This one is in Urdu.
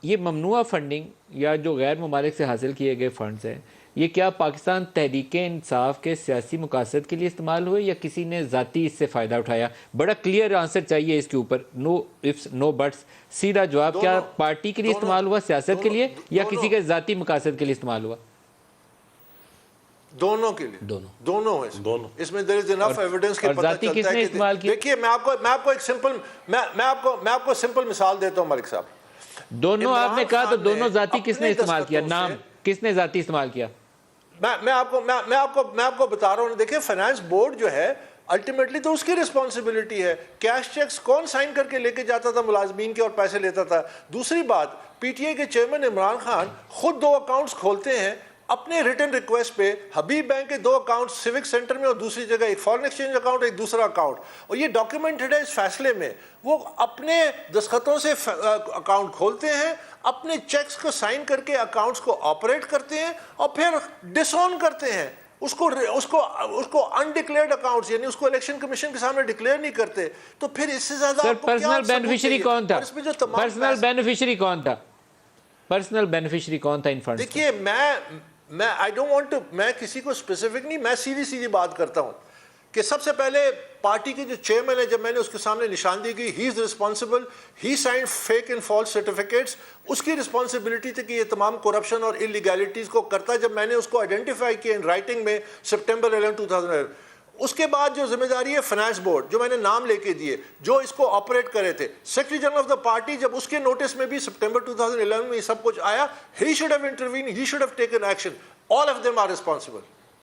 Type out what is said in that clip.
یہ ممنوع فنڈنگ یا جو غیر ممالک سے حاصل کیے گئے فنڈز ہیں، یہ کیا پاکستان تحریک انصاف کے سیاسی مقاصد کے لیے استعمال ہوئے یا کسی نے ذاتی اس سے فائدہ اٹھایا؟ بڑا کلیئر آنسر چاہیے اس کے اوپر، نو ifs نو بٹس، سیدھا جواب. کیا پارٹی کے لیے استعمال ہوا، سیاست کے لیے، یا کسی کے ذاتی مقاصد کے لیے استعمال ہوا؟ دونوں کے لیے، دونوں اس میں there is enough evidence کہ اور پتہ ذاتی چلتا کس ہے نے کہ استعمال کیا؟ دیکھیے میں آپ کو ایک سمپل میں آپ کو سمپل مثال دیتا ہوں ملک صاحب. دونوں آپ نے کہا تو دونوں ذاتی کس نے استعمال کیا؟ نام کس نے ذاتی استعمال کیا؟ میں آپ کو بتا رہا ہوں. دیکھیں فائنانس بورڈ جو ہے الٹیمیٹلی تو اس کی رسپانسبلٹی ہے. کیش چیکس کون سائن کر کے لے کے جاتا تھا ملازمین کے اور پیسے لیتا تھا؟ دوسری بات، پی ٹی آئی کے چیئرمین عمران خان خود 2 اکاؤنٹس کھولتے ہیں اپنے ریٹن ریکویسٹ پہ. حبیب بینک کے 2 اکاؤنٹ سیوک سینٹر میں اور دوسری جگہ ایک فارن ایکسچینج اکاؤنٹ ایک دوسرا اکاؤنٹ، اور یہ ڈاکیومنٹڈ ہے اس فیصلے میں. وہ اپنے دستخطوں سے اکاؤنٹ کھولتے ہیں، اپنے چیکس کو سائن کر کے اکاؤنٹس کو آپریٹ کرتے ہیں اور پھر ڈس اون کرتے ہیں اس کو انڈکلیئرڈ اکاؤنٹس، یعنی اس کو الیکشن کمیشن کے سامنے ڈکلیئر نہیں کرتے. تو پھر اس سے زیادہ سر پرسنل بینیفیشری کون تھا؟ پرسنل بینیفیشری کون تھا؟ پرسنل بینیفیشری کون تھا ان فنڈز؟ دیکھیے میں آئی ڈونٹ وانٹ ٹو، میں کسی کو اسپیسیفک نہیں، میں سیدھی بات کرتا ہوں کہ سب سے پہلے پارٹی کے جو چیئرمین ہے، جب میں نے اس کے سامنے نشاندہی کی، he is responsible, he signed fake and false certificates. اس کی رسپانسبلٹی تھی کہ یہ تمام کرپشن اور انلیگیلٹیز کو کرتا ہے. جب میں نے اس کو آئیڈینٹیفائی کیا ان رائٹنگ میں سپٹمبر 11 2011، اس کے بعد جو ذمہ داری ہے فائنانس بورڈ، جو میں نے نام لے کے دیے، جو اس کو آپریٹ کرے تھے، secretary general of the party, جب اس کے نوٹس میں بھی سپٹمبر 2011 میں یہ سب کچھ آیا، he should have intervene, he should have taken action. All of them are responsible.